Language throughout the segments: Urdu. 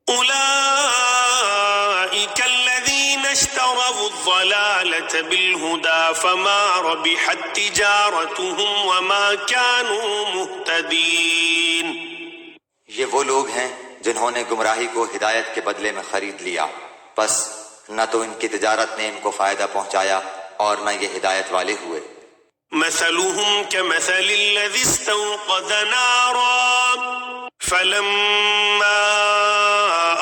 أولئك الذين اشتروا الضلالة بالهدى فما ربحت تجارتهم وما كانوا مهتدين. یہ وہ لوگ ہیں جنہوں نے گمراہی کو ہدایت کے بدلے میں خرید لیا، بس نہ تو ان کی تجارت نے ان کو فائدہ پہنچایا اور نہ یہ ہدایت والے ہوئے. مثلهم كمثل الذي استوقد نارا فلما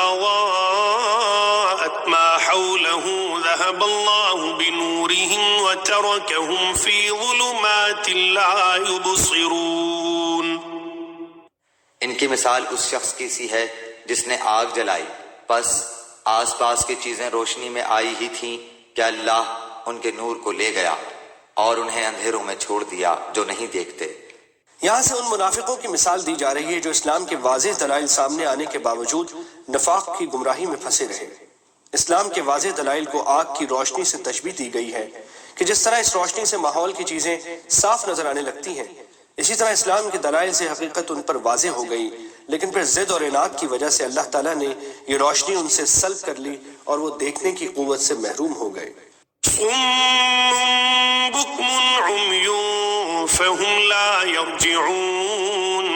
أضاءت ما حوله ذهب الله بنورهم وتركهم في ظلمات لا يبصرون. ان کی مثال اس شخص کی سی ہے جس نے آگ جلائی، پس آس پاس کی چیزیں روشنی میں آئی ہی تھیں کہ اللہ ان کے نور کو لے گیا اور انہیں اندھیروں میں چھوڑ دیا جو نہیں دیکھتے. یہاں سے ان منافقوں کی مثال دی جا رہی ہے جو اسلام کے واضح دلائل سامنے آنے کے باوجود نفاق کی گمراہی میں پھنسے رہے. اسلام کے واضح دلائل کو آگ کی روشنی سے تشبیہ دی گئی ہے کہ جس طرح اس روشنی سے ماحول کی چیزیں صاف نظر آنے لگتی ہیں، اسی طرح اسلام کے دلائل سے حقیقت ان پر واضح ہو گئی، لیکن پھر ضد اور عناد کی وجہ سے اللہ تعالیٰ نے یہ روشنی ان سے سلب کر لی اور وہ دیکھنے کی قوت سے محروم ہو گئے. صم بكم عمي فهم لا يرجعون.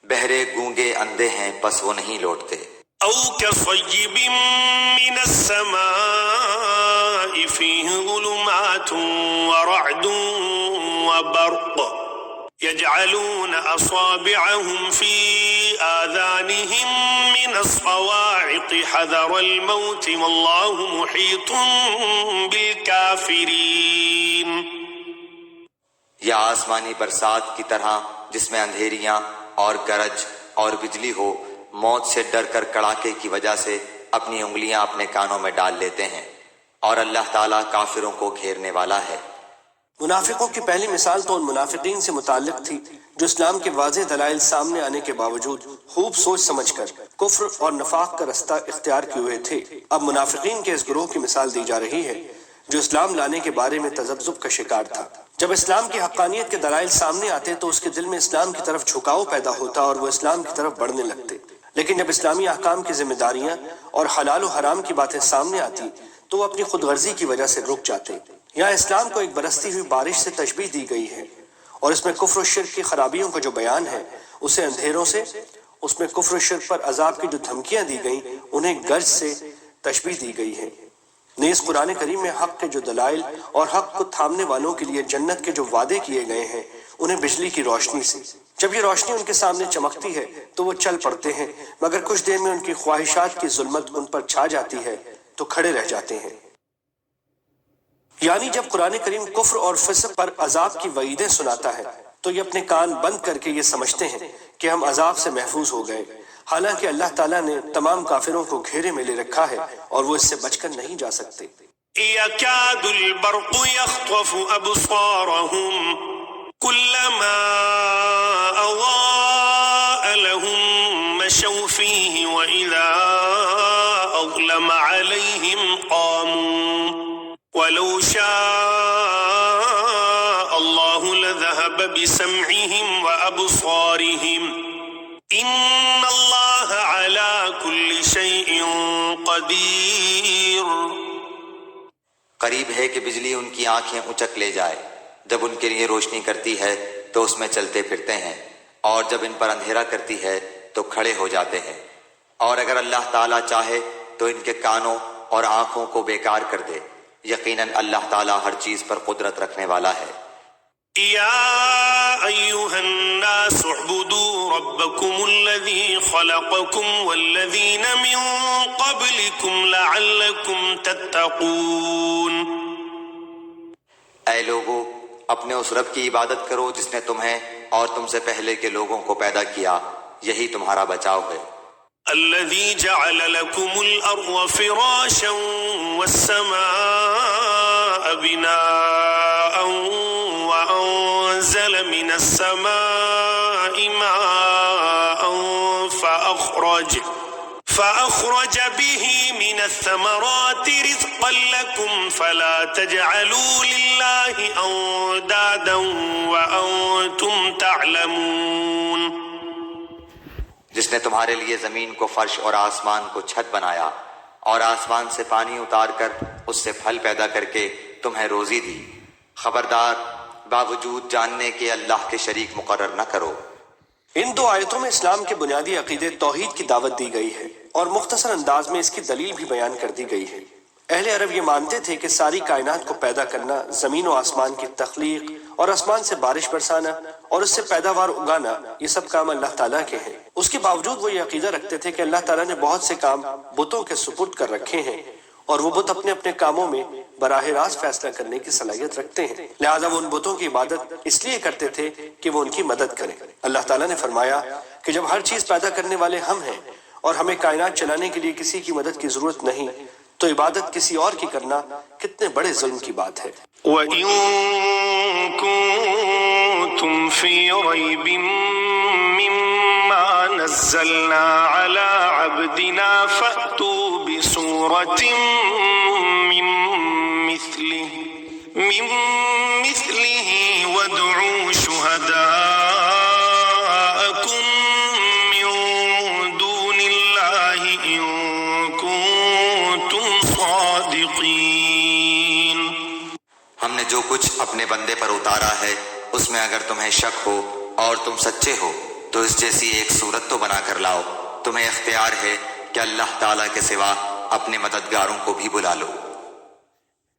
بہرے گونگے اندھے ہیں پس وہ نہیں لوٹتے. أو كصيب من السماء فيه ظلمات ورعد وبرق يجعلون أصابعهم في آذانهم من الصواعق حذر الموت والله محيط بالكافرين. یا آسمانی برسات کی طرح جس میں اندھیریاں اور گرج اور بجلی ہو، موت سے ڈر کر کڑاکے کی وجہ سے اپنی انگلیاں اپنے کانوں میں ڈال لیتے ہیں، اور اللہ تعالیٰ کافروں کو گھیرنے والا ہے. منافقوں کی پہلی مثال تو ان منافقین سے متعلق تھی جو اسلام کے واضح دلائل سامنے آنے کے باوجود خوب سوچ سمجھ کر کفر اور نفاق کا رستہ اختیار کیے ہوئے تھے. اب منافقین کے اس گروہ کی مثال دی جا رہی ہے جو اسلام لانے کے بارے میں تذبذب کا شکار تھا. جب اسلام کی حقانیت کے دلائل سامنے آتے تو اس کے دل میں اسلام کی طرف جھکاؤ پیدا ہوتا اور وہ اسلام کی طرف بڑھنے لگتے، لیکن جب اسلامی احکام کی ذمہ داریاں اور حلال و حرام کی باتیں سامنے آتی تو وہ اپنی خود غرضی کی وجہ سے رک جاتے. یہاں اسلام کو ایک برستی ہوئی بارش سے تشبیہ دی گئی ہے اور اس میں کفر و شرک کی خرابیوں کا جو بیان ہے اسے اندھیروں سے، اس میں کفر و شرک پر عذاب کی جو دھمکیاں دی گئیں انہیں گرج سے تشبیہ دی گئی ہے. نیز قرآن کریم میں حق کے جو دلائل اور حق کو تھامنے والوں کے لیے جنت کے جو وعدے کیے گئے ہیں انہیں بجلی کی روشنی سے، جب یہ روشنی ان کے سامنے چمکتی ہے تو وہ چل پڑتے ہیں، مگر کچھ دیر میں ان کی خواہشات کی ظلمت ان پر چھا جاتی ہے تو کھڑے رہ جاتے ہیں. یعنی جب قرآن کریم کفر اور فسق پر عذاب کی وعیدیں سناتا ہے تو یہ اپنے کان بند کر کے یہ سمجھتے ہیں کہ ہم عذاب سے محفوظ ہو گئے، حالانکہ اللہ تعالیٰ نے تمام کافروں کو گھیرے میں لے رکھا ہے اور وہ اس سے بچ کر نہیں جا سکتے. يكاد البرق يخطف أبصارهم كلما أضاء لهم مشوا فيه وإذا أظلم عليهم قاموا ولو شاء الله لذهب بسمعهم وأبصارهم إن الله على كل شيء قدير. قریب ہے کہ بجلی ان کی آنکھیں اچک لے جائے، جب ان کے لیے روشنی کرتی ہے تو اس میں چلتے پھرتے ہیں، اور جب ان پر اندھیرا کرتی ہے تو کھڑے ہو جاتے ہیں، اور اگر اللہ تعالیٰ چاہے تو ان کے کانوں اور آنکھوں کو بیکار کر دے. یقیناً اللہ تعالیٰ ہر چیز پر قدرت رکھنے والا ہے. يا أيها الناس اعبدوا ربكم الذي خلقكم والذين من قبلكم لعلكم تتقون. اے لوگو، اپنے اس رب کی عبادت کرو جس نے تمہیں اور تم سے پہلے کے لوگوں کو پیدا کیا، یہی تمہارا بچاؤ ہے. الذي جعل لكم الأرض فراشا والسماء بناء وأنزل من السماء ماء فأخرج به من الثمرات رزقا لكم فلا تجعلوا لله أندادا وأنتم تعلمون. جس نے تمہارے لیے زمین کو فرش اور آسمان کو چھت بنایا اور آسمان سے پانی اتار کر اس سے پھل پیدا کر کے تمہیں روزی دی، خبردار باوجود جاننے کے اللہ کے شریک مقرر نہ کرو۔ ان دو آیتوں میں اسلام کے بنیادی عقیدے توحید کی دعوت دی گئی ہے اور مختصر انداز میں اس کی دلیل بھی بیان کر دی گئی ہے۔ اہل عرب یہ مانتے تھے کہ ساری کائنات کو پیدا کرنا، زمین و آسمان کی تخلیق اور آسمان سے بارش برسانا اور اس سے پیداوار اگانا، یہ سب کام اللہ تعالیٰ کے ہیں۔ اس کے باوجود وہ یہ عقیدہ رکھتے تھے کہ اللہ تعالیٰ نے بہت سے کام بتوں کے سپرد کر رکھے ہیں اور وہ بت اپنے اپنے کاموں میں براہ راست فیصلہ کرنے کی صلاحیت رکھتے ہیں، لہٰذا وہ ان بتوں کی عبادت اس لیے کرتے تھے کہ وہ ان کی مدد کریں۔ اللہ تعالیٰ نے فرمایا کہ جب ہر چیز پیدا کرنے والے ہم ہیں اور ہمیں کائنات چلانے کے لیے کسی کی مدد کی ضرورت نہیں، تو عبادت کسی اور کی کرنا کتنے بڑے ظلم کی بات ہے۔ وَإِن كُنتُمْ فِي رَيْبٍ مِّمَّا نَزَّلْنَا عَلَىٰ عَبْدِنَا فَأْتُوا بِسُورَةٍ مِّن مِّثْلِهِ وَادْعُوا شُهَدَاءَكُم مِّن دُونِ اللَّهِ إِن كُنتُمْ صَادِقِينَ۔ ہم نے جو کچھ اپنے بندے پر اتارا ہے اس میں اگر تمہیں شک ہو اور تم سچے ہو تو اس جیسی ایک صورت تو بنا کر لاؤ، تمہیں اختیار ہے کہ اللہ تعالیٰ کے سوا اپنے مددگاروں کو بھی بلا لو۔